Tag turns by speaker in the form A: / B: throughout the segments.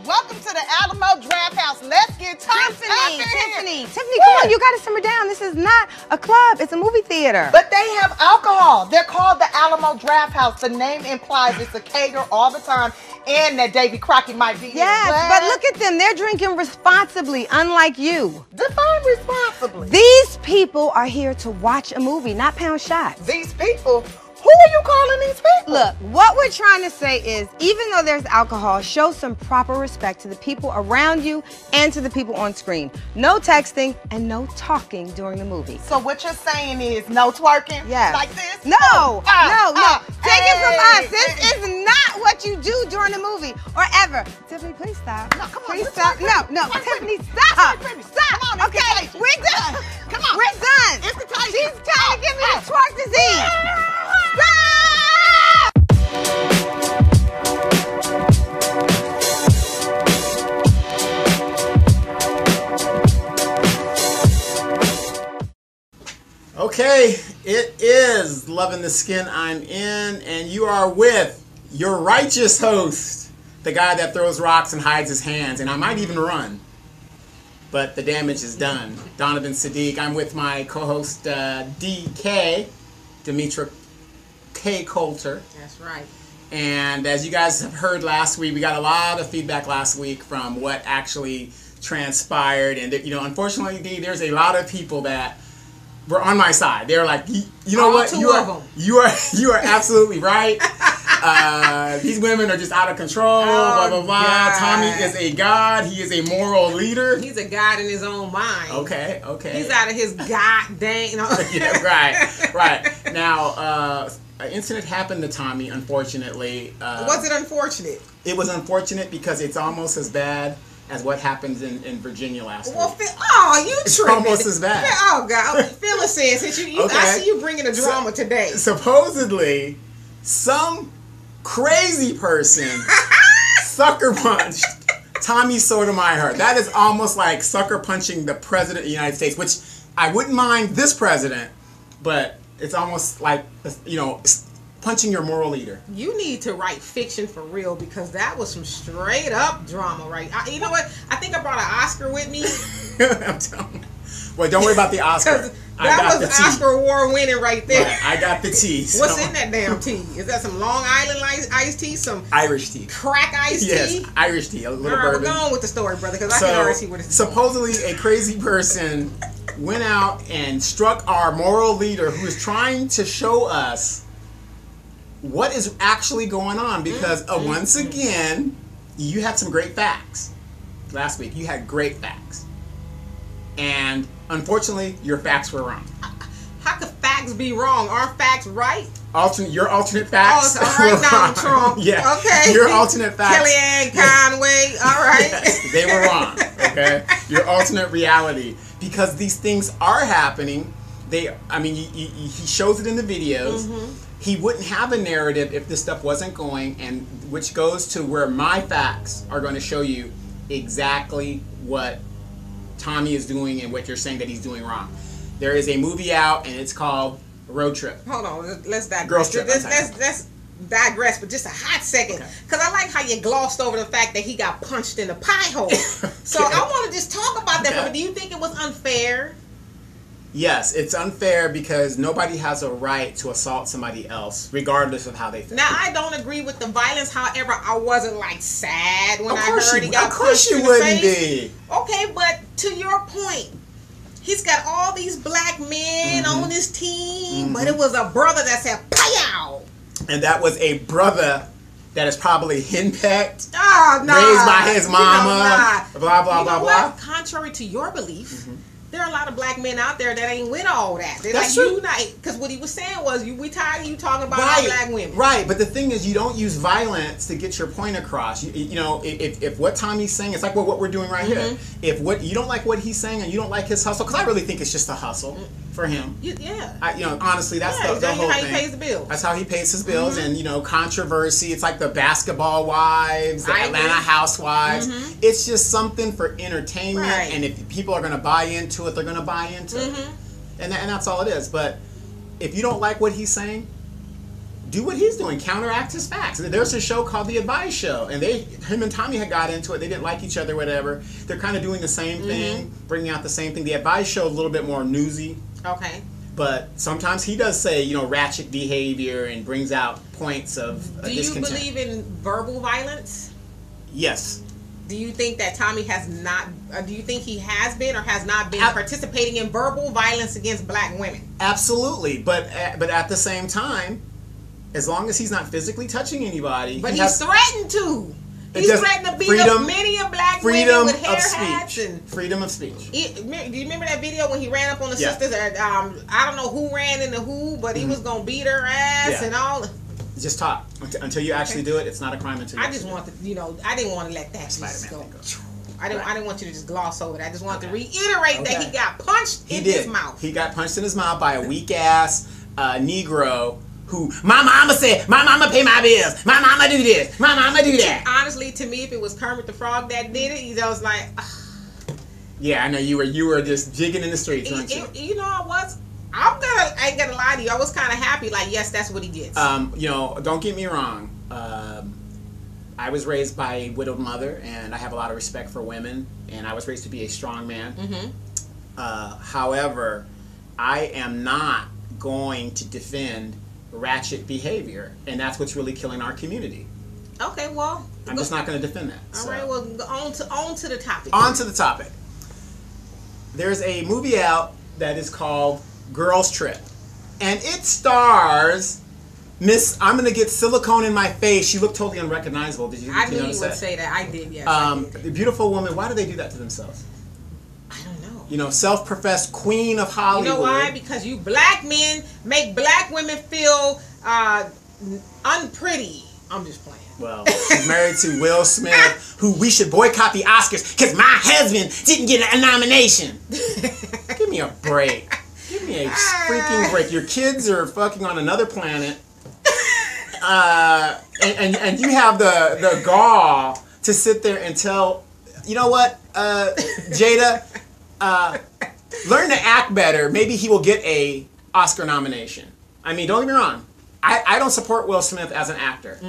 A: Welcome to the Alamo Draft House. Let's get
B: Tiffany, come on, you gotta simmer down. This is not a club, it's a movie theater.
A: But they have alcohol. They're called the Alamo Draft House. The name implies it's a cater all the time and that Davy Crockett might be
B: Yes, but look at them. They're drinking responsibly, unlike you.
A: Define responsibly.
B: These people are here to watch a movie, not pound shots.
A: These people? Who are you calling these people?
B: Look, what we're trying to say is, even though there's alcohol, show some proper respect to the people around you and to the people on screen. No texting and no talking during the movie.
A: So what you're saying is no twerking?
B: Yes.
A: Like this?
B: No. Take it from us. This is not what you do during the movie or ever. Tiffany, please stop.
A: No, come on.
B: Please stop. No. Tiffany, stop. Stop.
A: Come on,
B: Okay, we're done.
A: Come on.
B: We're done.
A: It's the time.
B: She's trying to give me the twerk disease. Stop!
C: Okay, it is Loving the Skin I'm In, and you are with your righteous host, the guy that throws rocks and hides his hands, and I might even run, but the damage is done. Donovan Saadiq. I'm with my co-host DK, Demetra K. Coulter.
D: That's right.
C: And as you guys have heard last week, we got a lot of feedback last week from what actually transpired, and unfortunately, D, there's a lot of people that were on my side. They're like, you know what? You are absolutely right. These women are just out of control. Blah blah blah.
D: God.
C: Tommy is a god. He is a moral leader.
D: He's a god in his own mind.
C: Okay.
D: He's out of his god dang.
C: Yeah, right. Now, an incident happened to Tommy. Unfortunately,
D: was it unfortunate?
C: It was unfortunate because it's almost as bad as what happened in Virginia last week.
D: You
C: It's
D: tripping.
C: almost as bad.
D: Oh God, Phyllis said since you
C: Okay.
D: I see you bringing a drama today.
C: Supposedly, some crazy person sucker punched Tommy Sotomayor. That is almost like sucker punching the president of the United States, which I wouldn't mind this president, but it's almost like, punching your moral leader.
D: You need to write fiction for real because that was some straight up drama, right? You know what? I think I brought an Oscar with me.
C: I'm telling you. Well, don't worry about the Oscar.
D: That was Oscar award winning right there.
C: Right, I got the tea.
D: What's in that damn tea? Is that some Long Island iced tea? Some
C: Irish tea.
D: Crack iced tea?
C: Yes, Irish tea. A little
D: All right,
C: bourbon.
D: we're going with the story, brother, because I can already see what it's
C: supposedly a crazy person went out and struck our moral leader who is trying to show us what is actually going on, because once again, you had some great facts last week. You had great facts, and unfortunately, your facts were wrong.
D: How could facts be wrong? Aren't facts right?
C: Your alternate facts.
D: Oh, all right, Donald Trump.
C: Yeah.
D: Okay.
C: Your alternate facts.
D: Kellyanne Conway. All right.
C: Yes, they were wrong. Okay. Your alternate reality, because these things are happening. He shows it in the videos. He wouldn't have a narrative if this stuff wasn't going, and which goes to where my facts are going to show you exactly what Tommy is doing and what you're saying that he's doing wrong. There is a movie out, and it's called Road Trip.
D: Hold on, let's digress.
C: Girls Trip.
D: Let's digress for just a hot second, because I like how you glossed over the fact that he got punched in the pie hole. So I want to just talk about that. But do you think it was unfair?
C: Yes, it's unfair because nobody has a right to assault somebody else, regardless of how they feel.
D: Now, I don't agree with the violence. However, I wasn't like sad when I heard he got punched in the face.
C: Of course you wouldn't be.
D: Okay, but to your point, he's got all these black men on his team, but it was a brother that said "Pow!"
C: And that was a brother that is probably henpecked,
D: nah,
C: raised by his mama, blah, blah, blah, blah.
D: Contrary to your belief, there are a lot of black men out there that ain't with all that. They're
C: That's
D: like,
C: true.
D: Because what he was saying was, we tired of you talking about all black women.
C: Right, but the thing is, you don't use violence to get your point across. If what Tommy's saying, it's like what we're doing right here. If what you don't like what he's saying and you don't like his hustle, because I really think it's just a hustle for him. Honestly, that's the whole
D: how
C: thing.
D: he pays the bills.
C: That's how he pays his bills, and controversy. It's like the basketball wives, the Atlanta housewives. It's just something for entertainment, and if people are going to buy into it, they're going to buy into it, and that's all it is. But if you don't like what he's saying, do what he's doing, counteract his facts. There's a show called The Advice Show, and him and Tommy had got into it. They didn't like each other, whatever. They're kind of doing the same thing, bringing out the same thing. The Advice Show is a little bit more newsy.
D: Okay.
C: But sometimes he does say, you know, ratchet behavior and brings out points of discontent.
D: Do you believe in verbal violence?
C: Yes.
D: Do you think that Tommy has not, do you think he has been or has not been participating in verbal violence against black women?
C: Absolutely. But at the same time, as long as he's not physically touching anybody.
D: But he's threatened to. He's threatened to beat up many of black women with hair hats. And
C: freedom of speech.
D: Do you remember that video when he ran up on the sisters? I don't know who ran into who, but he was going to beat her ass and all.
C: Just talk. Until you actually do it, it's not a crime until you
D: I just want to, you know, I didn't want to let that just go. I didn't want you to just gloss over it. I just wanted to reiterate that he got punched in his mouth.
C: He got punched in his mouth by a weak-ass Negro who, my mama said, my mama pay my bills, my mama do this, my mama do that.
D: Honestly, to me, if it was Kermit the Frog that did it, I was like, ugh.
C: Yeah, I know you were just jigging in the streets, weren't you?
D: You know, I ain't gonna lie to you. I was kind of happy, like, yes, that's what he gets.
C: You know, don't get me wrong. I was raised by a widowed mother, and I have a lot of respect for women, and I was raised to be a strong man. However, I am not going to defend ratchet behavior, and that's what's really killing our community.
D: Okay, well,
C: I'm just not going to defend that.
D: All right, well, on to the topic.
C: On to the topic. There's a movie out that is called Girls Trip, and it stars Miss. I'm going to get silicone in my face. She looked totally unrecognizable. Did you?
D: I knew you
C: notice
D: would
C: that?
D: say that. I did. Yes.
C: The beautiful woman. Why do they do that to themselves?
D: I don't know.
C: You know, self-professed queen of Hollywood.
D: You know why? Because you black men make black women feel unpretty. I'm just playing.
C: Well, she's married to Will Smith, who we should boycott the Oscars because my husband didn't get a nomination. Give me a break. Give me a freaking break. Your kids are fucking on another planet. And you have the gall to sit there and tell, you know what, Jada, learn to act better. Maybe he will get a Oscar nomination. I mean, don't get me wrong. I don't support Will Smith as an actor.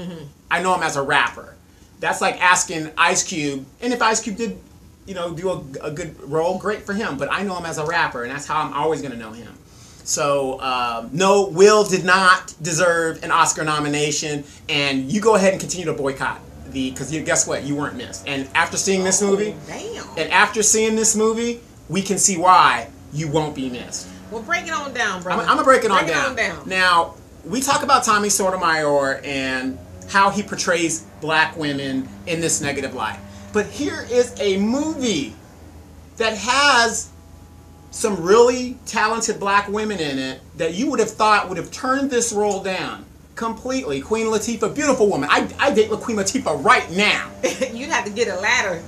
C: I know him as a rapper. That's like asking Ice Cube, and if Ice Cube did, you know, do a good role, great for him. But I know him as a rapper, and that's how I'm always going to know him. So, no, Will did not deserve an Oscar nomination, and you go ahead and continue to boycott because guess what? You weren't missed. And after seeing this movie, we can see why you won't be missed.
D: Well, break it on down, bro.
C: I'm going to break it on down. Now, we talk about Tommy Sotomayor and how he portrays black women in this negative light. But here is a movie that has some really talented black women in it that you would have thought would have turned this role down completely. Queen Latifah, beautiful woman. I date Queen Latifah right now.
D: You'd have to get a ladder.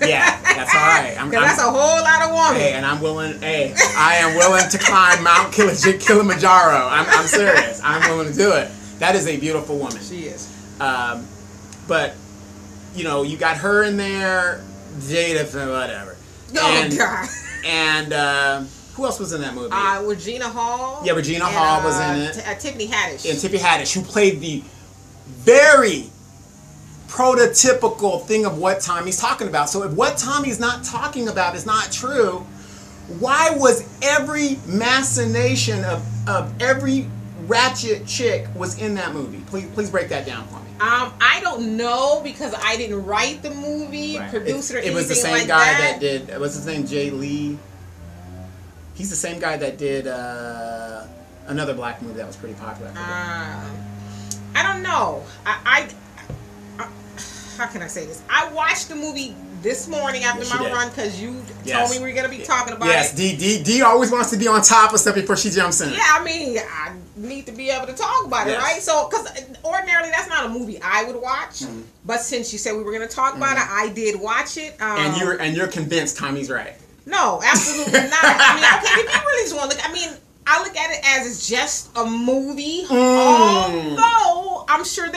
C: Yeah, that's all right.
D: Because that's a whole lot of woman.
C: Hey, and I am willing to climb Mount Kilimanjaro. I'm serious. I'm willing to do it. That is a beautiful woman.
D: She is.
C: But, you know, you got her in there, Jada, whatever.
D: God.
C: And who else was in that movie?
D: Regina Hall.
C: Yeah, Regina Hall was in it.
D: Tiffany Haddish.
C: And Tiffany Haddish, who played the very prototypical thing of what Tommy's talking about. So if what Tommy's not talking about is not true, why was every machination of every ratchet chick was in that movie? Please break that down for me.
D: I don't know because I didn't write the movie, produce it, or anything like that. It was the same
C: guy that did. What's his name? Jay Lee. He's the same guy that did another black movie that was pretty popular.
D: I don't know. I how can I say this? I watched the movie this morning after my run because you told me we were going to be talking about it.
C: Yes, D always wants to be on top of stuff before she jumps in.
D: Yeah, I mean, I need to be able to talk about it, right? So, because ordinarily that's not a movie I would watch, but since you said we were going to talk about it, I did watch it.
C: And you're convinced Tommy's right.
D: No, absolutely not. I mean, okay, if you really just want to look, I mean, I look at it as it's just a movie. Although I'm sure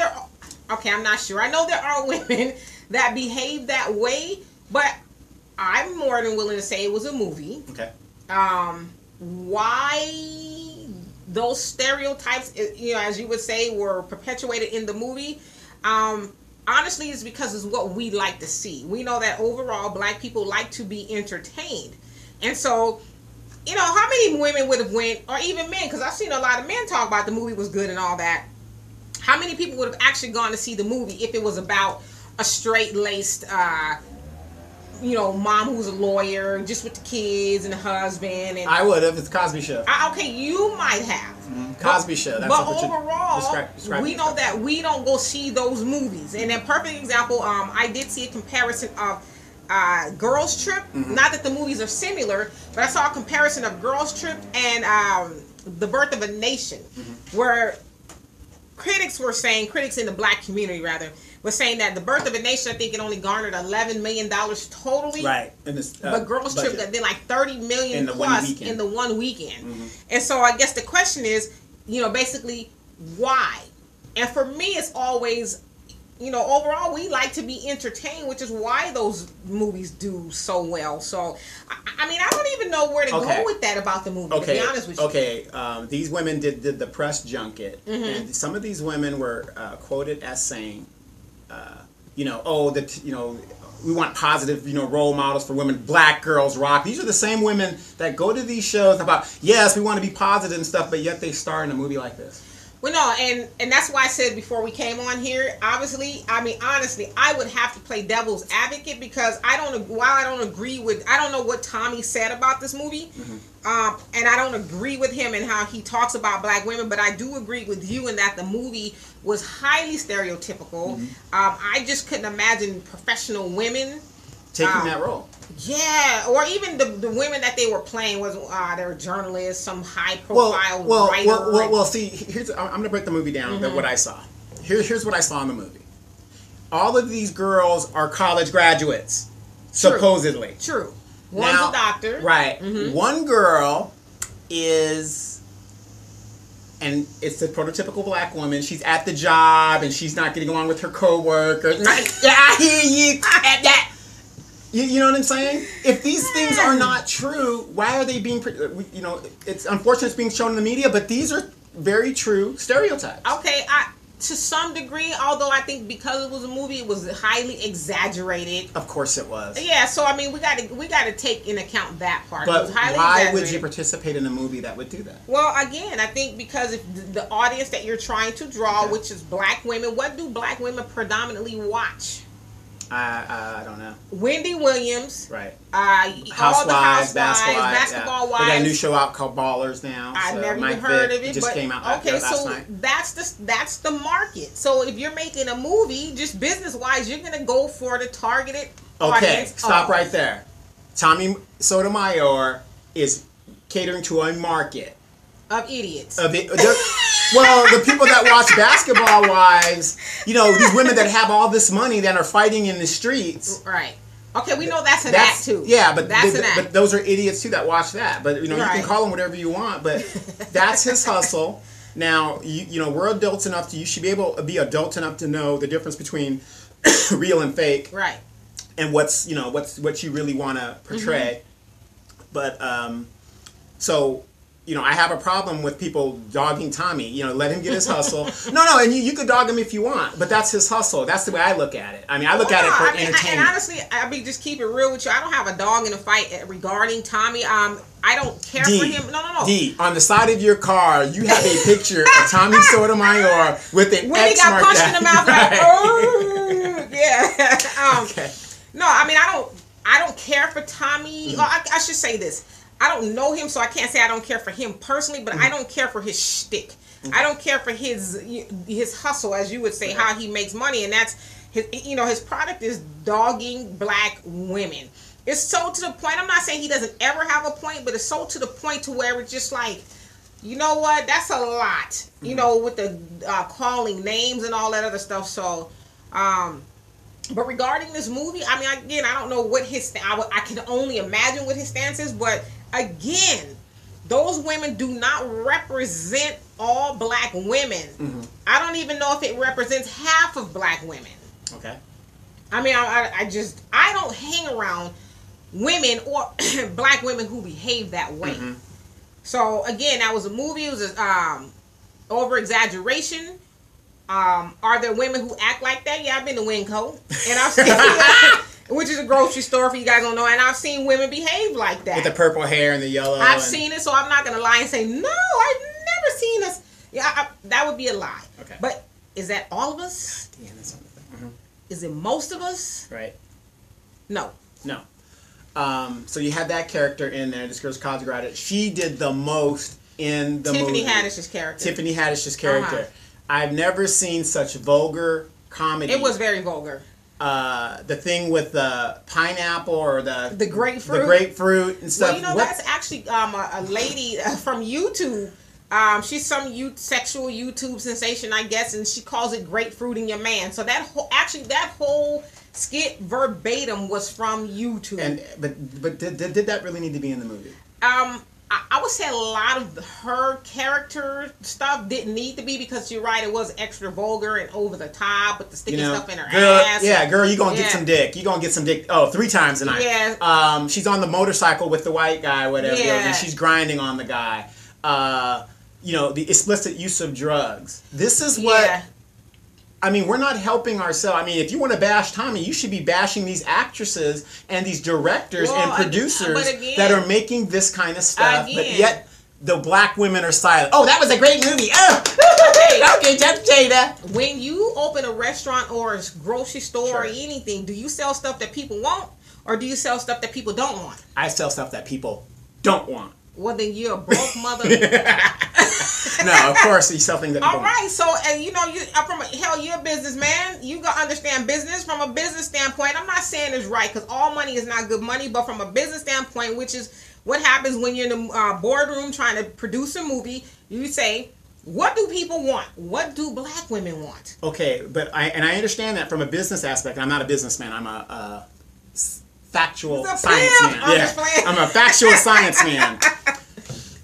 D: I'm not sure. I know there are women that behave that way, but I'm more than willing to say it was a movie.
C: Okay.
D: Why those stereotypes, you know, as you would say, were perpetuated in the movie, honestly, it's because it's what we like to see. We know that overall black people like to be entertained. And so, you know, how many women would have went, or even men, because I've seen a lot of men talk about the movie was good and all that. How many people would have actually gone to see the movie if it was about a straight-laced, you know, mom who's a lawyer, just with the kids and the husband? And
C: I would have. It's Cosby Show.
D: Okay, you might have.
C: Cosby Show. That's
D: but
C: what
D: overall,
C: describe
D: we know that we don't go see those movies. And a perfect example, I did see a comparison of Girls Trip. Not that the movies are similar, but I saw a comparison of Girls Trip and The Birth of a Nation, where critics in the black community rather, was saying that The Birth of a Nation, I think it only garnered $11 million totally.
C: Right. And this,
D: but Girls Trip did like $30 million plus in the one weekend. And so I guess the question is, you know, basically why? And for me, it's always, you know, overall we like to be entertained, which is why those movies do so well. So, I mean, I don't even know where to go with that about the movie, to be honest with you.
C: Okay, these women did the press junket, and some of these women were quoted as saying, you know, we want positive, you know, role models for women. Black girls rock. These are the same women that go to these shows about, yes, we want to be positive and stuff, but yet they star in a movie like this.
D: Well, no, and that's why I said before we came on here, obviously, I mean, honestly, I would have to play devil's advocate because I don't know what Tommy said about this movie, and I don't agree with him in how he talks about black women, but I do agree with you in that the movie was highly stereotypical. I just couldn't imagine professional women
C: taking that role.
D: Yeah, or even the women that they were playing was they were journalists, some high profile writer.
C: Well, see, I'm going to break the movie down than what I saw. Here's what I saw in the movie. All of these girls are college graduates, supposedly.
D: True. One's a doctor.
C: Right. One girl is, and it's the prototypical black woman. She's at the job and she's not getting along with her coworkers. I hear you at that. You know what I'm saying? If these things are not true, why are they being, you know, it's unfortunate it's being shown in the media, but these are very true stereotypes.
D: Okay, to some degree, although I think because it was a movie, it was highly exaggerated.
C: Of course it was.
D: Yeah, so I mean, we got to take into account that part.
C: But
D: it was highly
C: why would you participate in a movie that would do that?
D: Well, again, I think because if the audience that you're trying to draw, which is black women, what do black women predominantly watch?
C: I don't know.
D: Wendy Williams.
C: Right.
D: Housewives, basketball wives.
C: They got a new show out called Ballers now.
D: I've never even heard of it.
C: Just came out last night.
D: That's the market. So if you're making a movie, just business wise, you're gonna go for the targeted audience.
C: Okay, stop right there. Tommy Sotomayor is catering to a market
D: of idiots.
C: Well, the people that watch Basketball Wives, you know, these women that have all this money that are fighting in the streets.
D: Right. Okay, we know that's an act too.
C: Yeah, but
D: but
C: those are idiots too that watch that. But you know, you can call them whatever you want. But that's his hustle. Now, you know, we're adults enough you should be able to be adult enough to know the difference between real and fake.
D: Right.
C: And what's what you really want to portray. But so. You know, I have a problem with people dogging Tommy. You know, let him get his hustle. No, and you could dog him if you want, but that's his hustle. That's the way I look at it. I mean, I look at it for entertainment.
D: And honestly, I mean, just keep it real with you. I don't have a dog in a fight regarding Tommy. I don't care for him. No.
C: D, on the side of your car, you have a picture of Tommy Sotomayor with an
D: when
C: X mark.
D: When he got punched in the mouth, like, oh, yeah.
C: Okay.
D: No, I mean, I don't care for Tommy. I should say this. I don't know him, so I can't say I don't care for him personally, but I don't care for his shtick. I don't care for his hustle, as you would say, how he makes money, and that's his product is dogging black women. It's so to the point. I'm not saying he doesn't ever have a point, but it's so to the point to where it's just like, you know what? That's a lot. You know, with the calling names and all that other stuff. So, but regarding this movie, I mean, again, I don't know what I can only imagine what his stance is, but. Again, those women do not represent all black women. I don't even know if it represents half of black women.
C: Okay.
D: I mean, I don't hang around women or black women who behave that way. So again, that was a movie. It was a over exaggeration. Are there women who act like that? Yeah, I've been to Winco, and I've seen, which is a grocery store for you guys don't know, and I've seen women behave like that
C: with the purple hair and the yellow.
D: I've seen it, so I'm not gonna lie and say no. I've never seen us. Yeah, that would be a lie.
C: Okay.
D: But is that all of us?
C: Yeah, that's something.
D: Is it most of us?
C: Right.
D: No.
C: No. So you had that character in there. This girl's college graduate. She did the most in the movie.
D: Tiffany Haddish's character.
C: Tiffany Haddish's character. I've never seen such vulgar comedy.
D: It was very vulgar.
C: The thing with the pineapple or the
D: grapefruit.
C: The grapefruit and stuff.
D: Well, you know, that's actually a lady from YouTube. She's some sexual YouTube sensation, I guess, and she calls it grapefruiting your man. So that whole skit verbatim was from YouTube.
C: And but did that really need to be in the movie?
D: I would say a lot of her character stuff didn't need to be, because you're right, it was extra vulgar and over the top with the sticky stuff in her ass.
C: Yeah, girl, you gonna get some dick. You gonna get some dick. Oh, 3 times tonight.
D: Yeah.
C: She's on the motorcycle with the white guy, whatever.
D: Yeah.
C: And she's grinding on the guy. The explicit use of drugs. This is what.
D: Yeah.
C: I mean, we're not helping ourselves. I mean, if you want to bash Tommy, you should be bashing these actresses and these directors and producers that are making this kind of stuff. But yet, the black women are silent. Oh, that was a great movie. Oh, okay, just Jada.
D: When you open a restaurant or a grocery store or anything, do you sell stuff that people want, or do you sell stuff that people don't want?
C: I sell stuff that people don't want.
D: Well, then you're a broke mother.
C: No, of course you sell things that people
D: want. All right, so you're a businessman. You gotta understand business from a business standpoint. I'm not saying it's right, because all money is not good money, but from a business standpoint, which is what happens when you're in the boardroom trying to produce a movie, you say, what do people want? What do black women want?
C: Okay, but I understand that from a business aspect. I'm not a businessman. I'm a factual science man. I'm a factual science man.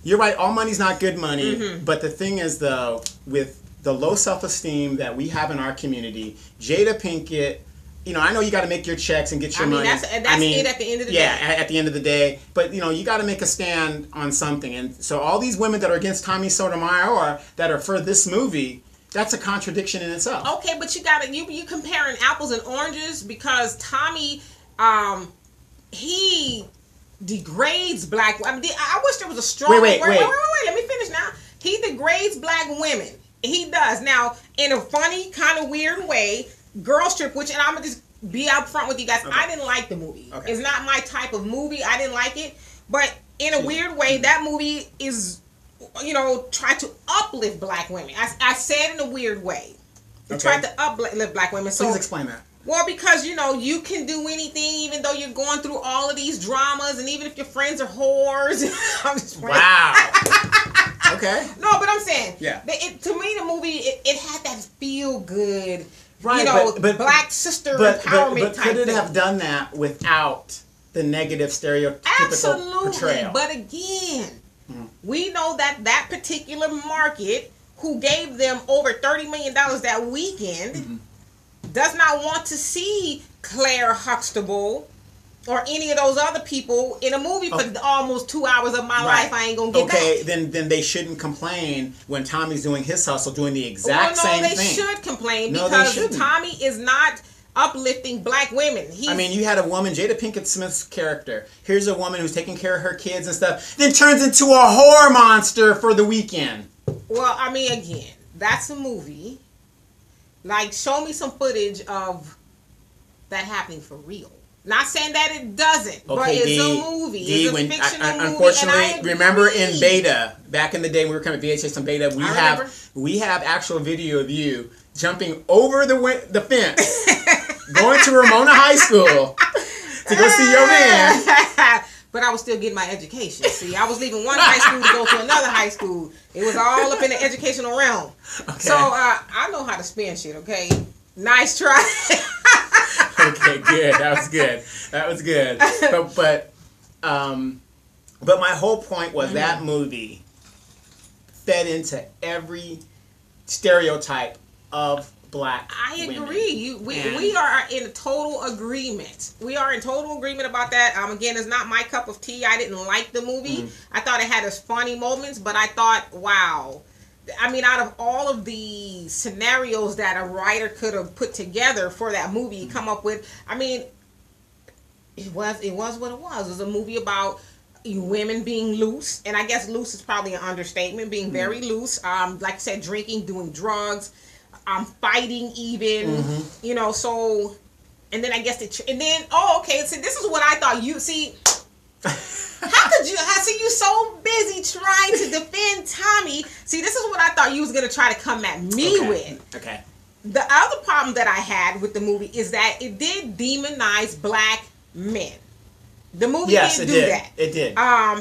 C: You're right. All money's not good money. Mm-hmm. But the thing is, though, with the low self-esteem that we have in our community, Jada Pinkett, I know you got to make your checks and get your money.
D: That's it at the end of the day.
C: Yeah, at the end of the day. But, you got to make a stand on something. And so all these women that are against Tommy Sotomayor or that are for this movie, that's a contradiction in itself.
D: Okay, but you comparing apples and oranges, because Tommy, he degrades black women. I wish there was a strong
C: wait.
D: Wait, let me finish now. He degrades black women. He does. Now, in a funny, kind of weird way, Girls Trip, and I'm going to just be out front with you guys, I didn't like the movie. Okay. It's not my type of movie. I didn't like it. But in a weird way, that movie is, try to uplift black women. I said in a weird way. It tried to uplift black women. So
C: please explain that.
D: Well, because, you can do anything, even though you're going through all of these dramas, and even if your friends are whores. I'm just
C: wow. Okay.
D: No, but I'm saying, to me, the movie, it had that feel good, but black sister empowerment
C: but
D: type
C: could it
D: thing.
C: have done that without the negative stereotypical portrayal?
D: But again, we know that particular market, who gave them over $30 million that weekend, does not want to see Claire Huxtable or any of those other people in a movie for almost 2 hours of my life. I ain't gonna get back.
C: Okay, then they shouldn't complain when Tommy's doing his hustle, doing the exact same thing.
D: They should complain because Tommy is not uplifting black women.
C: You had a woman, Jada Pinkett Smith's character. Here's a woman who's taking care of her kids and stuff, then turns into a whore monster for the weekend.
D: Well, again, that's a movie. Like, show me some footage of that happening for real. Not saying that it doesn't, but it's a movie. It's a fictional movie.
C: Unfortunately, remember in beta, back in the day when we were coming to VHS on beta, we have actual video of you jumping over the fence, going to Ramona High School to go see your man.
D: But I was still getting my education. See, I was leaving one high school to go to another high school. It was all up in the educational realm. Okay. So I know how to spin shit, okay? Nice try.
C: Okay, good. That was good. But my whole point was that movie fed into every stereotype of black
D: I
C: women.
D: agree. We are in total agreement. We are in total agreement about that. Again, it's not my cup of tea. I didn't like the movie. I thought it had its funny moments, but I thought, wow. I mean, out of all of the scenarios that a writer could have put together for that movie, come up with, I mean, it was what it was. It was a movie about women being loose, and I guess loose is probably an understatement, being very loose. Like I said, drinking, doing drugs, fighting even, you know, so, and then I guess, okay, so this is what I thought you, see, how could you, I see you so busy trying to defend Tommy. See, this is what I thought you was going to try to come at me with.
C: Okay.
D: The other problem that I had with the movie is that it did demonize black men. The movie didn't do that.
C: It did.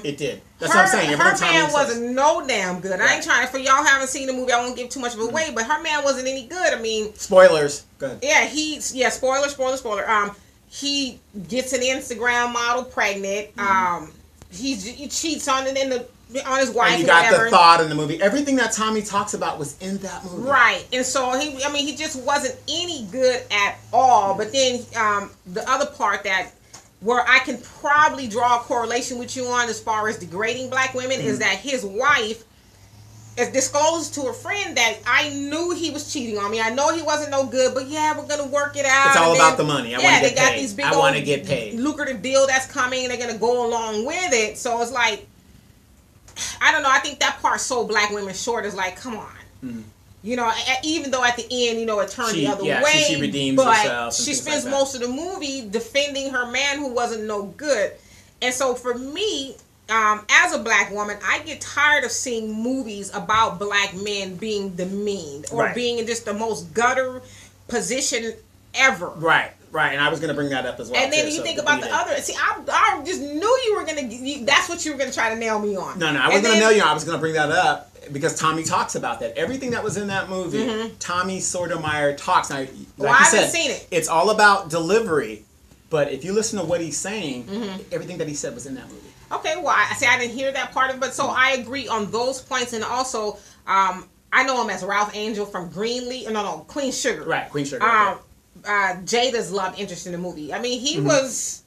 C: It did. That's what I'm saying.
D: Her man wasn't no damn good. I ain't trying to, for y'all haven't seen the movie, I won't give too much of it away, but her man wasn't any good. I mean,
C: spoilers. Go ahead.
D: Yeah, spoiler. He gets an Instagram model pregnant. He cheats on his wife.
C: And you got the thought in the movie. Everything that Tommy talks about was in that movie.
D: Right. And so he just wasn't any good at all. But then the other part where I can probably draw a correlation with you on as far as degrading black women is that his wife disclosed to a friend that I knew he was cheating on me. I know he wasn't no good, but yeah, we're gonna work it out.
C: It's all about the money. I want to get paid.
D: These big
C: I want to get paid.
D: Lucrative deal that's coming, and they're gonna go along with it. So it's like, I don't know. I think that part sold black women short. Is like, come on. You know, even though at the end, you know, it turned the other way.
C: She redeems herself.
D: She spends most of the movie defending her man who wasn't no good. And so for me, as a black woman, I get tired of seeing movies about black men being demeaned or being in just the most gutter position ever.
C: Right. And I was going to bring that up as well.
D: And then you think about the other. See, I just knew you were going to. That's what you were going to try to nail me on.
C: No, I wasn't going to nail you on. I was going to bring that up because Tommy talks about that. Everything that was in that movie, Tommy Sotomayor talks. Now,
D: I haven't seen it.
C: It's all about delivery. But if you listen to what he's saying, everything that he said was in that movie.
D: Okay, well, I didn't hear that part of it, but so I agree on those points, and also, I know him as Ralph Angel from Queen Sugar.
C: Right, Queen Sugar.
D: Jada's love interest in the movie. I mean, he was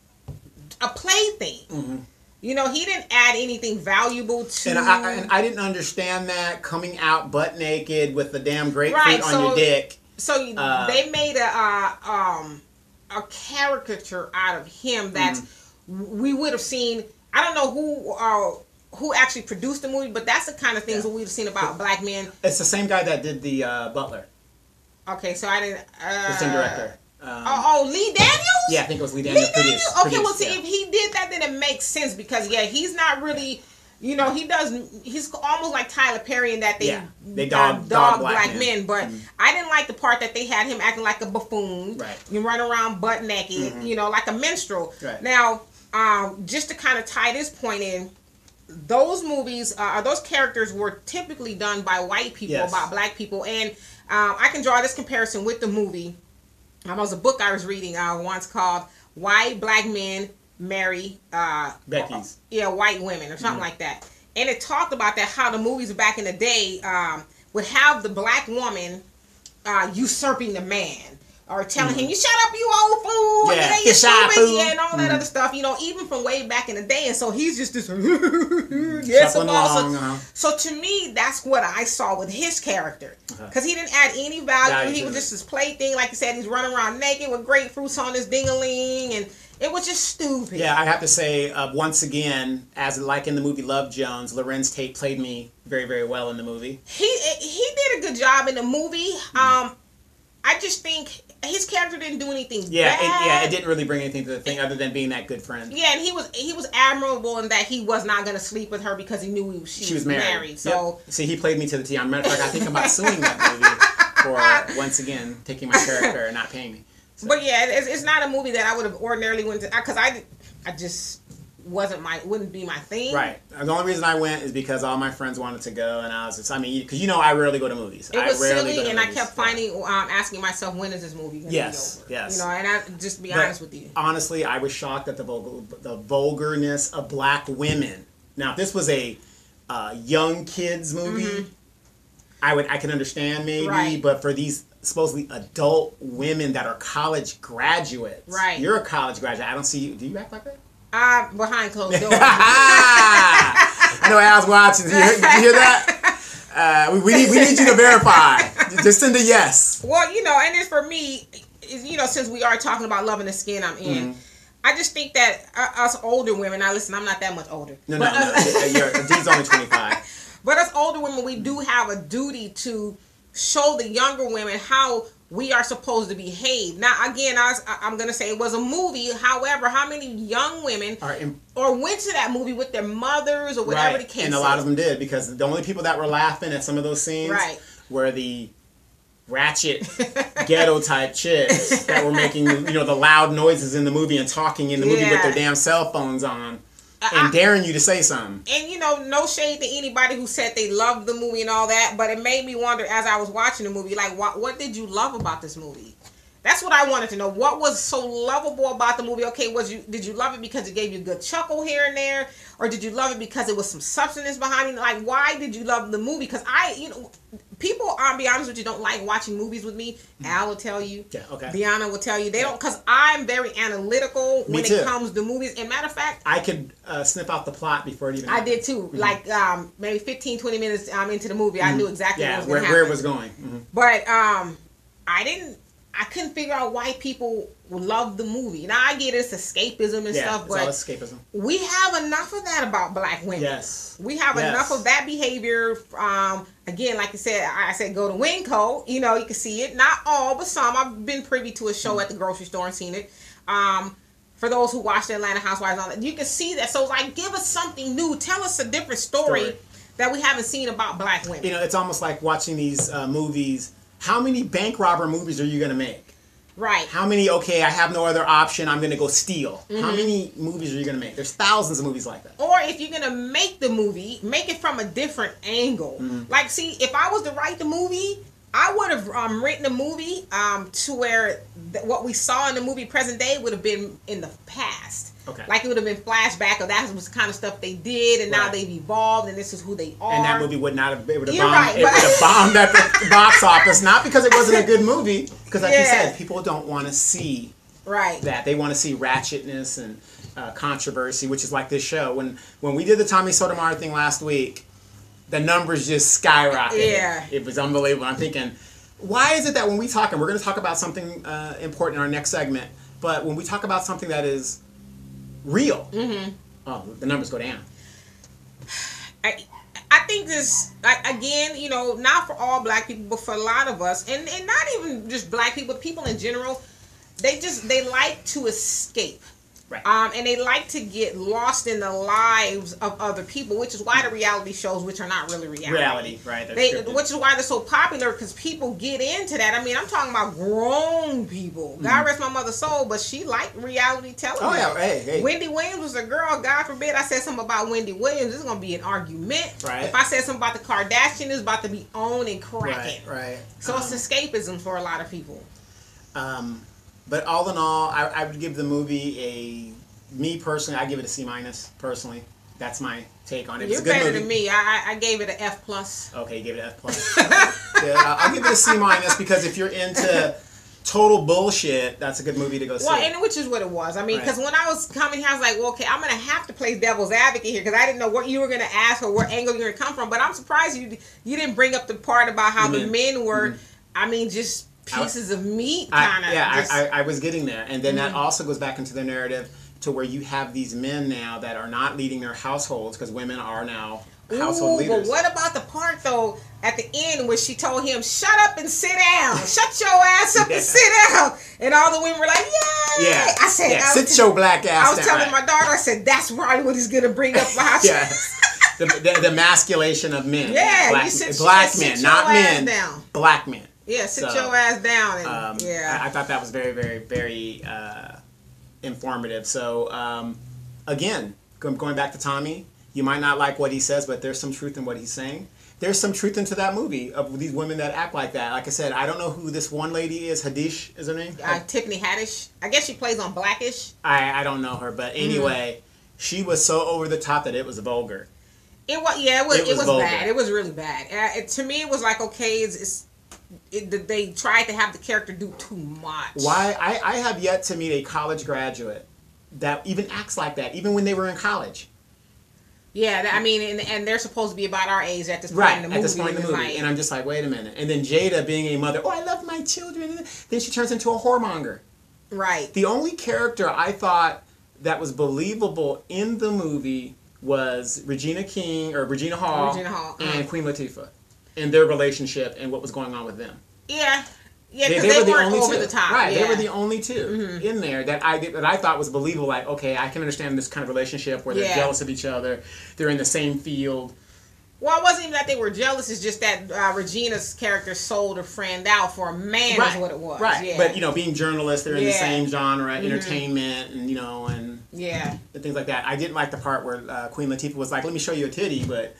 D: a plaything. You know, he didn't add anything valuable to.
C: And I didn't understand that, coming out butt naked with the damn grapefruit on your dick.
D: So they made a caricature out of him that we would have seen. I don't know who actually produced the movie, but that's the kind of things that we've seen about black men.
C: It's the same guy that did the Butler.
D: Okay, so I didn't.
C: The same director.
D: Lee Daniels?
C: Yeah, I think it was Lee Daniels.
D: Okay, well, see, if he did that, then it makes sense because he's not really. You know, he's almost like Tyler Perry in that they dog black men. But I didn't like the part that they had him acting like a buffoon.
C: Right.
D: You run around butt naked, you know, like a minstrel.
C: Right.
D: Now, just to kind of tie this point in, those movies, those characters were typically done by white people about black people. And I can draw this comparison with the movie. There was a book I was reading once called Why Black Men Marry
C: Becky's.
D: White women or something like that. And it talked about that, how the movies back in the day would have the black woman usurping the man. Or telling him, you shut up, you old fool, and you stupid, and all that other stuff, you know, even from way back in the day. And so he's just this, So to me, that's what I saw with his character. Because he didn't add any value. He was just this plaything. Like you said, he's running around naked with grapefruits on his ding-a-ling, and it was just stupid.
C: Yeah, I have to say, once again, as like in the movie Love Jones, Lorenz Tate played me very, very well in the movie.
D: He did a good job in the movie. I just think his character didn't do anything bad.
C: It didn't really bring anything to the thing other than being that good friend.
D: Yeah, and he was admirable in that he was not going to sleep with her because he knew she was married. So
C: see, he played me to the T. Matter of fact, I think about suing that movie for once again taking my character and not paying me. So.
D: But yeah, it's not a movie that I would have ordinarily went to, because I just wouldn't be my thing.
C: Right. The only reason I went is because all my friends wanted to go, and I was just, because I rarely go to movies.
D: It was silly, and I kept asking myself, when is this movie going to be over?
C: Yes.
D: You know, and I just be honest with you.
C: Honestly, I was shocked at the vulgarness of black women. Now, if this was a young kids movie, I can understand maybe, but for these supposedly adult women that are college graduates.
D: Right.
C: You're a college graduate. I don't see you. Do you act like that?
D: Behind closed doors.
C: I know I was watching. Did you hear that? We need you to verify. Just send a yes.
D: Well, and it's for me, since we are talking about loving the skin I'm in, I just think that us older women, now listen, I'm not that much older.
C: No. Dee's only 25.
D: But us older women, we do have a duty to show the younger women how we are supposed to behave. Now, again, I'm going to say it was a movie. However, how many young women or went to that movie with their mothers or whatever the case is?
C: And a lot of them did, because the only people that were laughing at some of those scenes were the ratchet ghetto type chicks that were making the loud noises in the movie and talking in the movie with their damn cell phones on. And daring you to say something. And,
D: no shade to anybody who said they loved the movie and all that, but it made me wonder as I was watching the movie, like, what did you love about this movie? That's what I wanted to know. What was so lovable about the movie? Okay, did you love it because it gave you a good chuckle here and there? Or did you love it because it was some substance behind it? Like, why did you love the movie? Because people, I'll be honest with you, don't like watching movies with me. Al will tell you. Yeah, okay. Deanna will tell you. They don't, because I'm very analytical when it comes to movies. And matter of fact,
C: I could sniff out the plot before it even
D: happened. I did too. Mm-hmm. Like maybe 15, 20 minutes into the movie, I knew exactly what was going to happen.
C: Where it was going. Mm-hmm.
D: But I couldn't figure out why people love the movie. Now, I get it's escapism and stuff, but
C: it's all escapism.
D: We have enough of that about black women.
C: Yes.
D: We have enough of that behavior. Again, like I said, go to Winco. You can see it. Not all, but some. I've been privy to a show at the grocery store and seen it. For those who watch the Atlanta Housewives, all that, you can see that. So, like, give us something new. Tell us a different story that we haven't seen about black women.
C: It's almost like watching these movies. How many bank robber movies are you going to make?
D: Right.
C: How many, I have no other option, I'm going to go steal. Mm-hmm. How many movies are you going to make? There's thousands of movies like that.
D: Or if you're going to make the movie, make it from a different angle. Mm-hmm. Like, see, if I was to write the movie, I would have written the movie to where what we saw in the movie present day would have been in the past.
C: Okay.
D: Like it would have been flashback of that was the kind of stuff they did, and now they've evolved, and this is who they are.
C: And that movie would not have been able to bomb. It would have bombed at the box office, not because it wasn't a good movie, because like you said, people don't want to see that. They want to see ratchetness and controversy, which is like this show. When we did the Tommy Sotomayor thing last week, the numbers just skyrocketed. Yeah. It was unbelievable. I'm thinking, why is it that when we talk, and we're going to talk about something important in our next segment, but when we talk about something that is real, the numbers go down.
D: I think this, again, not for all black people, but for a lot of us, and not even just black people, but people in general, they like to escape. Right. And they like to get lost in the lives of other people, which is why the reality shows, which are not really reality,
C: right?
D: Which is why they're so popular, because people get into that. I mean, I'm talking about grown people. God rest my mother's soul, but she liked reality television.
C: Oh yeah, hey.
D: Wendy Williams was a girl. God forbid I said something about Wendy Williams, it's gonna be an argument.
C: Right.
D: If I said something about the Kardashians, it's about to be on and cracking.
C: Right.
D: So it's escapism for a lot of people.
C: But all in all, I would give the movie me personally, I give it a C-, personally. That's my take on it.
D: You're better than me. I gave it an F+.
C: Okay, you gave it an F+. I'll give it a C- because if you're into total bullshit, that's a good movie to go see.
D: Well, and which is what it was. I mean, because when I was coming here, I was like, well, okay, I'm going to have to play devil's advocate here, because I didn't know what you were going to ask or what angle you were going to come from. But I'm surprised you didn't bring up the part about how the men were, I mean, just pieces of meat, kind of.
C: Yeah, I was getting there. And then that also goes back into the narrative to where you have these men now that are not leading their households, because women are now household leaders.
D: But what about the part, though, at the end where she told him, shut up and sit down. Shut your ass up and sit down. And all the women were like, yay.
C: Yeah.
D: I said,
C: sit your black ass down.
D: I was telling my daughter, I said, that's probably what he's going to bring up my house.
C: The masculation of men.
D: Yeah.
C: Black men, not men.
D: Down.
C: Black men.
D: Yeah, sit your ass down. And,
C: I thought that was very, very, very informative. So, again, going back to Tommy, you might not like what he says, but there's some truth in what he's saying. There's some truth into that movie of these women that act like that. Like I said, I don't know who this one lady is. Hadish is her name?
D: Tiffany Haddish. I guess she plays on Blackish.
C: I don't know her, but anyway, she was so over the top that it was vulgar.
D: It was bad. It was really bad. To me, it was like, okay, it's they tried to have the character do too much.
C: Why? I have yet to meet a college graduate that even acts like that, even when they were in college.
D: Yeah, I mean, and they're supposed to be about our age at this point
C: Right,
D: in the movie.
C: at this point in the movie.
D: Like,
C: and I'm just like, wait a minute. And then Jada being a mother, oh, I love my children. Then she turns into a whoremonger.
D: right.
C: The only character I thought that was believable in the movie was Regina Hall, and Queen Latifah, and their relationship and what was going on with them.
D: Yeah. Yeah, because they weren't over the top.
C: Right,
D: yeah.
C: they were the only two in there that I thought was believable. Like, okay, I can understand this kind of relationship where they're jealous of each other. They're in the same field.
D: Well, it wasn't even that they were jealous. It's just that Regina's character sold her friend out for a man is what it was.
C: Right,
D: yeah.
C: but, being journalists, they're in the same genre, entertainment, and, and things like that. I didn't like the part where Queen Latifah was like, let me show you a titty, but...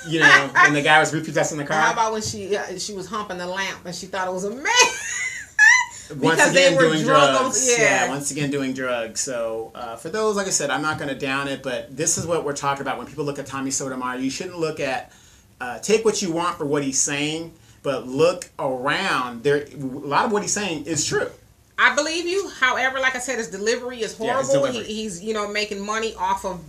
C: and the guy was repossessing the car.
D: How about when she was humping the lamp and she thought it was a man?
C: Once again, doing drugs. Yeah, once again, doing drugs. So, for those, like I said, I'm not going to down it, but this is what we're talking about when people look at Tommy Sotomayor. You shouldn't look at, take what you want for what he's saying, but look around. A lot of what he's saying is true.
D: I believe you. However, like I said, his delivery is horrible. He's making money off of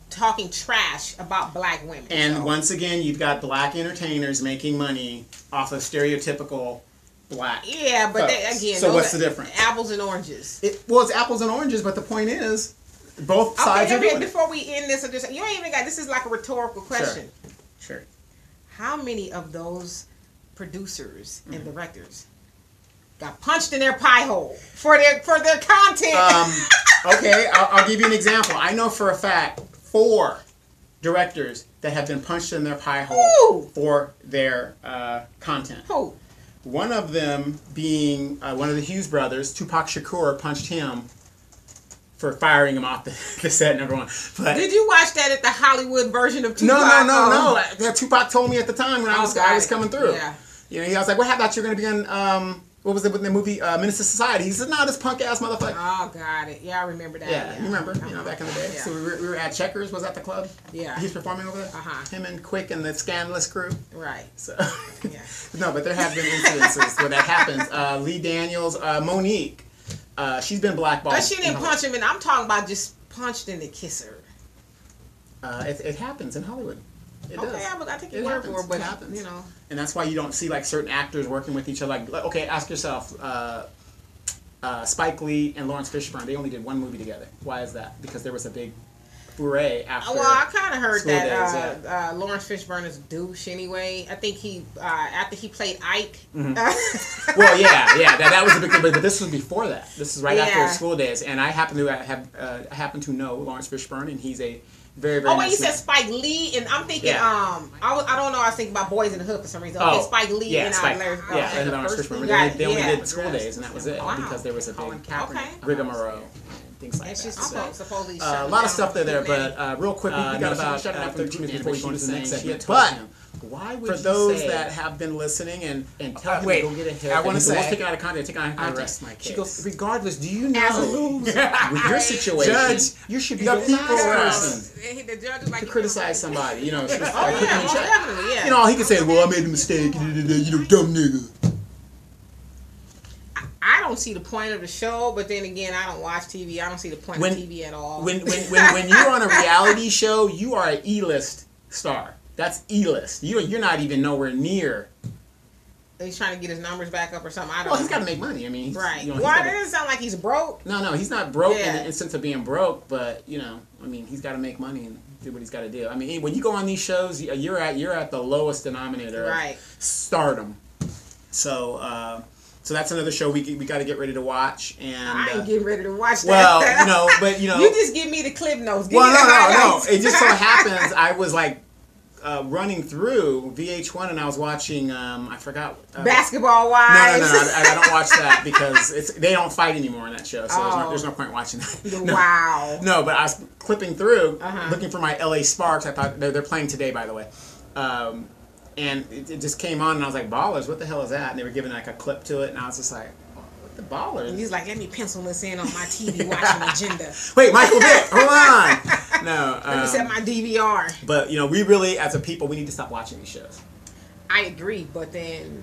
D: talking trash about black women.
C: And once again, you've got black entertainers making money off of stereotypical black.
D: Yeah, but again,
C: so what's the difference?
D: Apples and oranges.
C: It's apples and oranges, but the point is, both sides are doing it.
D: Before we end this, you ain't even got. This is like a rhetorical question.
C: Sure.
D: How many of those producers and directors got punched in their pie hole for their content?
C: Okay, I'll give you an example. I know for a fact 4 directors that have been punched in their pie hole for their content.
D: Who?
C: One of them being one of the Hughes brothers, Tupac Shakur, punched him for firing him off the set, number one. But
D: did you watch that at the Hollywood version of Tupac?
C: No. Tupac told me at the time when I was coming through.
D: Yeah.
C: He was like, "Well, how about you're going to be on what was it with the movie Menace to Society?" He said, "No, this punk ass motherfucker."
D: Oh, got it. Yeah, I remember that.
C: Yeah, you remember? Back in the day. Yeah. So we were at Checkers. Was that the club?
D: Yeah.
C: He's performing over there. Him and Quick and the Scandalous crew.
D: Right.
C: So. No, but there have been incidences where that happens. Lee Daniels, Monique. She's been blackballed.
D: But she didn't punch him, and I'm talking about just punched in the kisser.
C: It happens in Hollywood. It does.
D: I take your word for it, but
C: it happens. And that's why you don't see like certain actors working with each other. Like okay, ask yourself. Spike Lee and Lawrence Fishburne, they only did one movie together. Why is that? Because there was a big foray after.
D: Well, I kind of heard that Lawrence Fishburne is a douche anyway. I think he after he played Ike.
C: Well, that was a big thing, but this was before that. This is right after School Days, and I happen to know Lawrence Fishburne, and he's a very, very.
D: Oh, when you said Spike Lee, and I'm thinking, I don't know. I was thinking about Boys in the Hood for some reason. Okay, Spike Lee and
C: and Lawrence Fishburne. They only did School Days, and that was it because there was a big rigmarole. Things like that.
D: Supposedly
C: a lot of stuff there, but real quick, we got about 13 minutes before we go into the next segment. But why would for those that have been listening and tell him to go get a haircut, I want to say, let's take it out of context. I rest my case. She goes, regardless, do you know with your situation, Judge, you should be the last person to criticize somebody. He can say, well, I made a mistake. Dumb nigga.
D: I don't see the point of the show, but then again, I don't watch TV. I don't see the point of TV at all.
C: When you're on a reality show, you are an E-list star. That's E-list. You're not even nowhere near.
D: He's trying to get his numbers back up or something. I don't know.
C: Well, he's got to make money. I mean,
D: right. Well, it doesn't sound like he's broke.
C: No, he's not broke in the sense of being broke, but I mean, he's got to make money and do what he's got to do. I mean, when you go on these shows, you're at the lowest denominator of stardom. So that's another show we got to get ready to watch. And
D: I ain't getting ready to watch that.
C: Well, but you
D: just give me the clip notes.
C: No. It just so happens I was like running through VH1 and I was watching. I forgot.
D: Basketball Wives.
C: No. I don't watch that because they don't fight anymore in that show. So there's no point watching that.
D: Wow.
C: No, but I was clipping through, looking for my LA Sparks. I thought they're playing today, by the way. And it just came on, and I was like, Ballers, what the hell is that? And they were giving like a clip to it, and I was just like, what the Ballers?
D: And he's like, let me pencil this in on my TV watching agenda.
C: Wait, Michael Vick, hold on. No.
D: Let me set my DVR.
C: But, we really, as a people, we need to stop watching these shows.
D: I agree, but then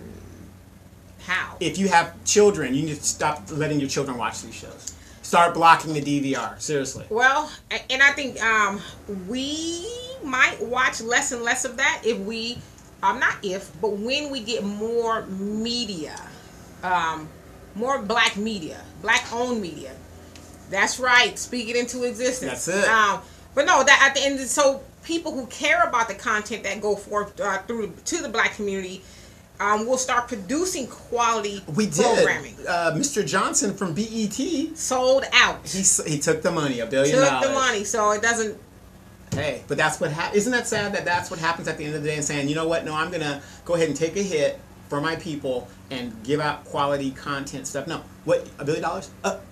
D: how?
C: If you have children, you need to stop letting your children watch these shows. Start blocking the DVR. Seriously.
D: Well, and I think we might watch less and less of that if we, not if, but when we get more media, more black media, black-owned media. That's right. Speak it into existence.
C: That's it.
D: But no, that at the end, so people who care about the content that go forth through to the black community will start producing quality programming.
C: Mr. Johnson from BET
D: sold out.
C: He took the money, $1 billion.
D: Took the money, so it doesn't.
C: Hey, but that's what isn't that sad that that's what happens at the end of the day and saying, you know what? No, I'm gonna go ahead and take a hit for my people and give out quality content stuff. No, what, $1 billion?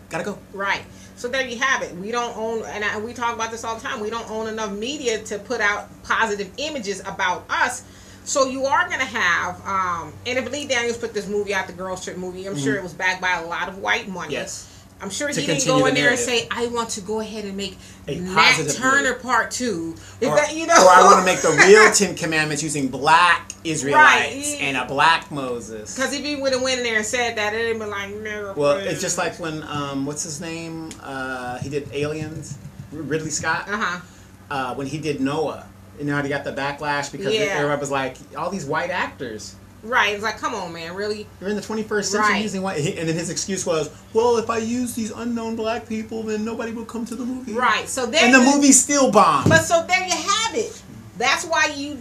C: Gotta go.
D: Right. So there you have it. We don't own, and we talk about this all the time. We don't own enough media to put out positive images about us. So you are going to have, and if Lee Daniels put this movie out, the Girls Trip movie, I'm sure it was backed by a lot of white money.
C: Yes.
D: I'm sure he didn't go in there and say, I want to go ahead and make Nat Turner Part 2.
C: Or I want to make the real 10 Commandments using black Israelites and a black Moses.
D: Because if he would have went in there and said that, it would have been like, never.
C: Well, it's just like when, what's his name? He did Aliens, Ridley Scott. When he did Noah. You know how he got the backlash because everybody was like, all these white actors.
D: Right, it's like, come on, man, really?
C: You're in the 21st century using white, and then his excuse was, well, if I use these unknown black people, then nobody will come to the movie.
D: Right, so there.
C: And the movie still bombed.
D: But so there you have it. That's why you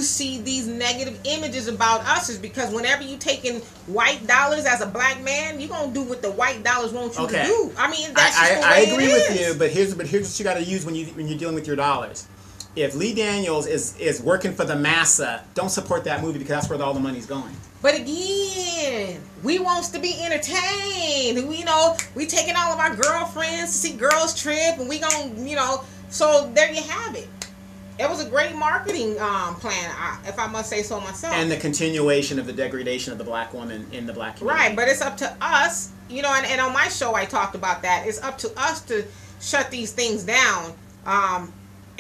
D: see these negative images about us, is because whenever you taking white dollars as a black man, you're gonna do what the white dollars want you to do. I mean, that's just the way
C: I agree
D: it
C: with
D: is.
C: you, but here's what you got to use when you're dealing with your dollars. If Lee Daniels is working for the massa, don't support that movie because that's where all the money's going.
D: But again, we wants to be entertained. We taking all of our girlfriends to see Girls Trip, and we gonna, so there you have it. It was a great marketing plan, if I must say so myself.
C: And the continuation of the degradation of the black woman in the black community.
D: Right, but it's up to us, and on my show I talked about that. It's up to us to shut these things down.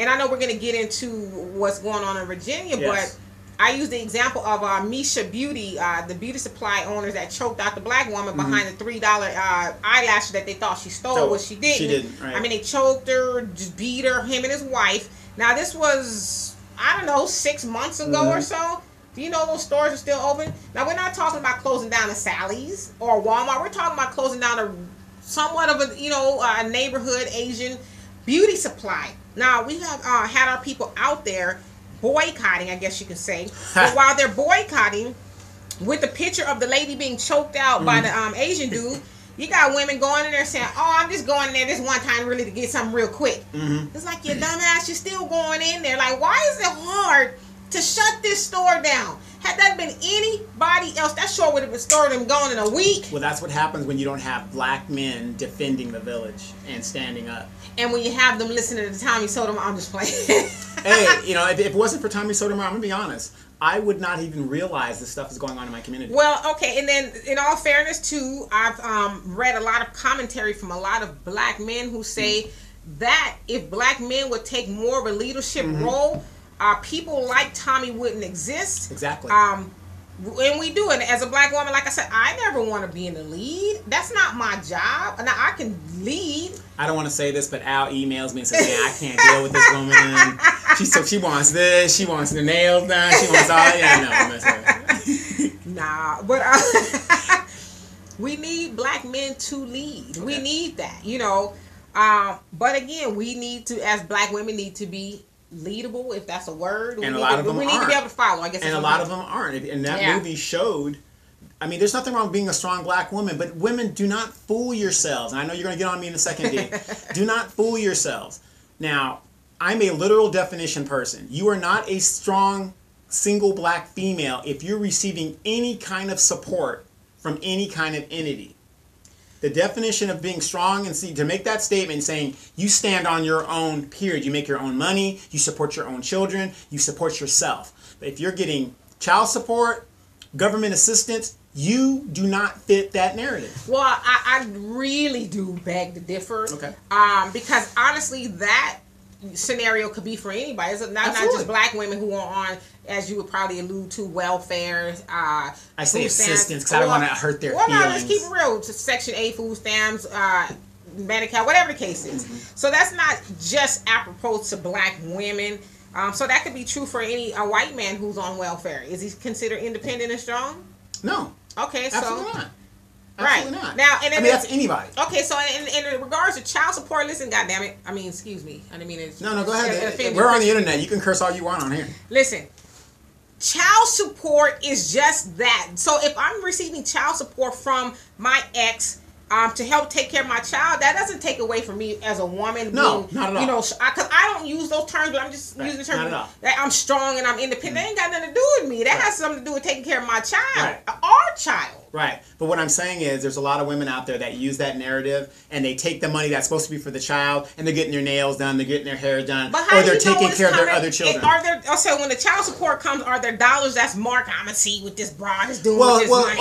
D: And I know we're going to get into what's going on in Virginia, but I use the example of Misha Beauty, the beauty supply owners that choked out the black woman behind the $3 eyelashes that they thought she stole, which she didn't.
C: She didn't, right.
D: I mean, they choked her, just beat her, him and his wife. Now, this was, 6 months ago or so. Do you know those stores are still open? Now, we're not talking about closing down a Sally's or Walmart. We're talking about closing down somewhat of a neighborhood Asian beauty supply. Now, we have had our people out there boycotting, I guess you could say. But while they're boycotting, with the picture of the lady being choked out by the Asian dude, you got women going in there saying, oh, I'm just going in there this one time really to get something real quick. It's like, you dumbass, you're still going in there. Like, why is it hard to shut this store down? Had that been anybody else, that store would have been stored and gone in a week.
C: Well, that's what happens when you don't have black men defending the village and standing up.
D: And when you have them listening to Tommy Sotomayor, I'm just playing.
C: Hey, if it wasn't for Tommy Sotomayor, I'm going to be honest, I would not even realize this stuff is going on in my community.
D: Well, okay, and then in all fairness, too, I've read a lot of commentary from a lot of black men who say that if black men would take more of a leadership role, people like Tommy wouldn't exist.
C: Exactly.
D: And we do. And as a black woman, like I said, I never want to be in the lead. That's not my job. Now, I can lead.
C: I don't want to say this, but Al emails me and says, man, I can't deal with this woman. She wants this. She wants the nails done. She wants all...
D: Nah, but we need black men to lead. Okay. We need that, But again, we need to, as black women, need to be leadable, if that's a word.
C: And a lot of them aren't.
D: We need to be able to follow, I guess.
C: And a lot of them aren't. And that movie showed, there's nothing wrong with being a strong black woman, but women, do not fool yourselves. And I know you're going to get on me in a second, D. Do not fool yourselves. Now, I'm a literal definition person. You are not a strong, single black female if you're receiving any kind of support from any kind of entity. The definition of being strong, and to make that statement saying you stand on your own, period. You make your own money, you support your own children, you support yourself. But if you're getting child support, government assistance, you do not fit that narrative.
D: Well, I really do beg to differ.
C: Okay.
D: Because honestly, that scenario could be for anybody. It's not just black women who are on, as you would probably allude to, welfare. I
C: say assistance because I don't want to hurt their feelings.
D: No, let's keep it real. Section 8 food stamps, Medicare, whatever the case is. So that's not just apropos to black women. So that could be true for a white man who's on welfare. Is he considered independent and strong?
C: No.
D: Okay, so
C: absolutely not.
D: Absolutely
C: not.
D: Now, and
C: that's anybody.
D: Okay, so in regards to child support, listen, goddammit. I mean, excuse me. I didn't mean it.
C: No, go ahead. We're on the internet. You can curse all you want on here.
D: Listen, child support is just that. So if I'm receiving child support from my ex, to help take care of my child, that doesn't take away from me as a woman.
C: No, not at all.
D: You know, because I don't use those terms, but I'm just using the term that I'm strong and I'm independent. That ain't got nothing to do with me. That has something to do with taking care of my child, our child.
C: Right. But what I'm saying is there's a lot of women out there that use that narrative and they take the money that's supposed to be for the child and they're getting their nails done, they're getting their hair done, or they're taking care of their other children.
D: So when the child support comes, are there dollars that's marked, I'm going to see what this broad is doing with this money?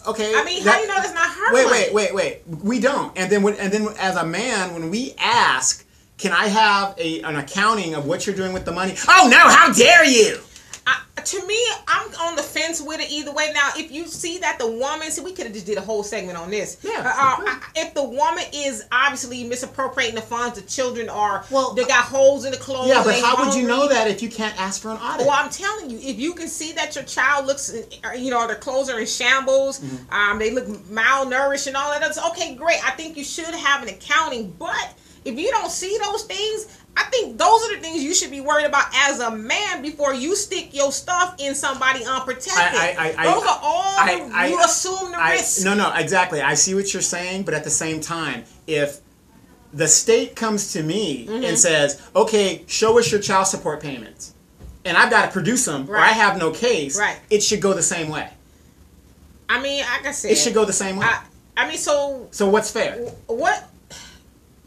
C: Okay.
D: I mean, how do you know that's not her money?
C: Wait. We don't. And then as a man, when we ask, can I have an accounting of what you're doing with the money? Oh, no, how dare you?
D: To me, I'm on the fence with it either way. Now, if you see that the woman, we could have just did a whole segment on this.
C: Yeah.
D: If the woman is obviously misappropriating the funds, the children they got holes in the clothes.
C: Yeah, but how would you know that if you can't ask for an audit?
D: Well, I'm telling you, if you can see that your child looks, their clothes are in shambles, they look malnourished and all that, that's okay, great. I think you should have an accounting, but if you don't see those things, I think those are the things you should be worried about as a man before you stick your stuff in somebody unprotected. Those are all you assume the risk.
C: No, exactly. I see what you're saying, but at the same time, if the state comes to me and says, okay, show us your child support payments, and I've got to produce them or I have no case, it should go the same way.
D: I mean, like I said,
C: it should go the same way.
D: So
C: what's fair?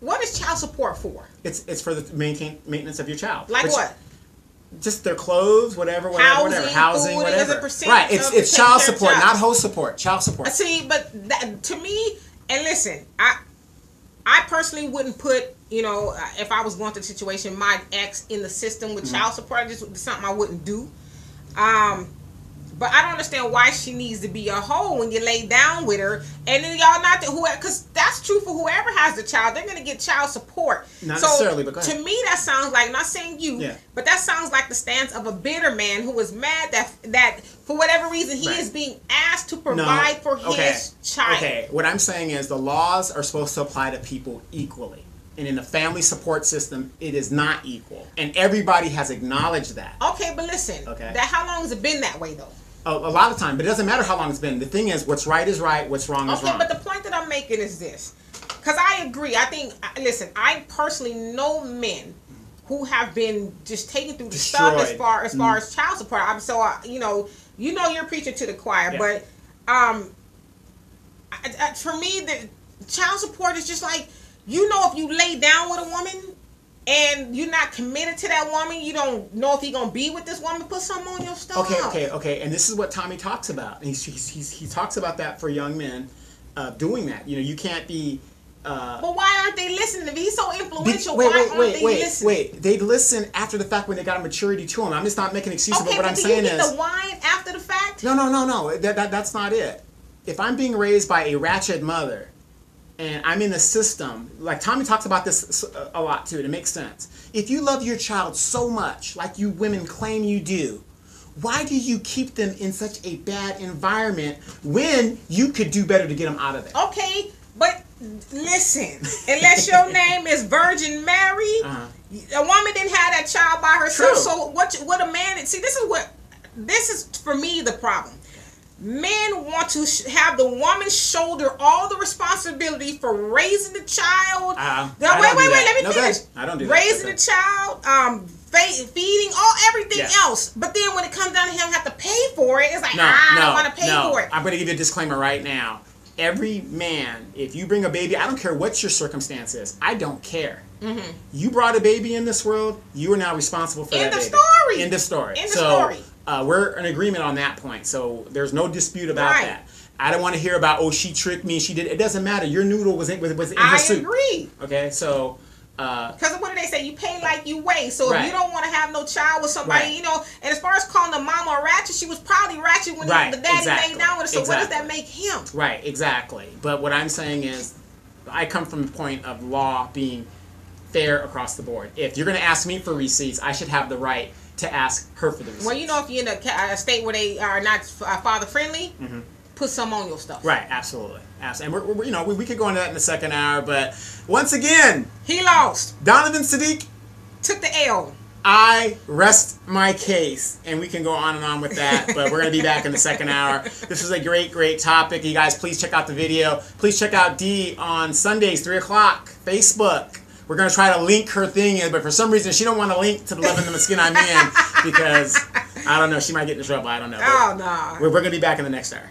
D: What is child support for?
C: It's for the maintenance of your child.
D: Like what?
C: Just their clothes, whatever, housing,
D: food,
C: whatever. Right, it's child support, not host support. Child support.
D: See, but to me, and listen, I personally wouldn't put, if I was going through the situation, my ex in the system with child support. Just something I wouldn't do. But I don't understand why she needs to be a hoe when you lay down with her. And then y'all not because that's true for whoever has the child. They're going to get child support.
C: Not necessarily, but go ahead.
D: To me, that sounds like, not saying you, but that sounds like the stance of a bitter man who is mad that for whatever reason he is being asked to provide for his child.
C: Okay, what I'm saying is the laws are supposed to apply to people equally. And in the family support system, it is not equal. And everybody has acknowledged that.
D: Okay, but listen. Okay. How long has it been that way, though?
C: A lot of time, but it doesn't matter how long it's been. The thing is, what's right is right, what's wrong is wrong.
D: Okay, but the point that I'm making is this. Because I agree. I think, listen, I personally know men who have been just taken through the stuff as far as child support. You're preaching to the choir, but for me, the child support is just like, if you lay down with a woman and you're not committed to that woman, you don't know if you're going to be with this woman, put something on your stuff.
C: Okay. And this is what Tommy talks about. He talks about that for young men, doing that. You can't be...
D: but why aren't they listening? If he's so influential, why aren't they listening?
C: Wait. They listen after the fact when they got a maturity to them. I'm just not making excuses, but what I'm saying is...
D: Okay, but do you get the wine after the fact?
C: No. That's not it. If I'm being raised by a ratchet mother... and I'm in the system, like Tommy talks about this a lot too, and it makes sense. If you love your child so much, like you women claim you do, why do you keep them in such a bad environment when you could do better to get them out of it?
D: Okay, but listen, unless your name is Virgin Mary, a woman didn't have that child by herself.
C: True.
D: So what a man, see, this is for me the problem. Men want to have the woman shoulder all the responsibility for raising the child. Wait, let me finish.
C: I don't do that.
D: Raising the child, feeding, everything else. But then when it comes down to him have to pay for it, it's like, I don't want to pay for it.
C: I'm going to give you a disclaimer right now. Every man, if you bring a baby, I don't care what your circumstance is. I don't care. Mm-hmm. You brought a baby in this world, you are now responsible for that baby. End of story. We're in agreement on that point, so there's no dispute about that. I don't want to hear about, she tricked me, she did. It doesn't matter. Your noodle was in her soup.
D: I agree.
C: Okay, so...
D: Because what do they say you pay like you weigh. So
C: Right.
D: if you don't want to have no child with somebody,
C: Right.
D: you know, and as far as calling the mama a ratchet, she was probably ratchet when
C: Right,
D: the daddy
C: exactly.
D: laid down with her. So what does that
C: Exactly.
D: make him?
C: Right, exactly. But what I'm saying is, I come from the point of law being fair across the board. If you're going to ask me for receipts, I should have the right to ask her for the receipts.
D: Well, you know, if you're in a state where they are not father friendly, put some on your stuff.
C: Right, absolutely. And we're you know, we could go into that in the second hour, but once again,
D: He lost.
C: Donovan Saadiq,
D: Took the L.
C: I rest my case, and we can go on and on with that, but we're going to be back in the second hour. This is a great, great topic. You guys, please check out the video. Please check out Dee on Sundays, 3 o'clock, Facebook. We're going to try to link her thing in, but for some reason, she don't want to link to the Living in the Skin I'm in, because, I don't know, she might get in trouble. I don't know.
D: Oh, no.
C: We're going to be back in the next hour.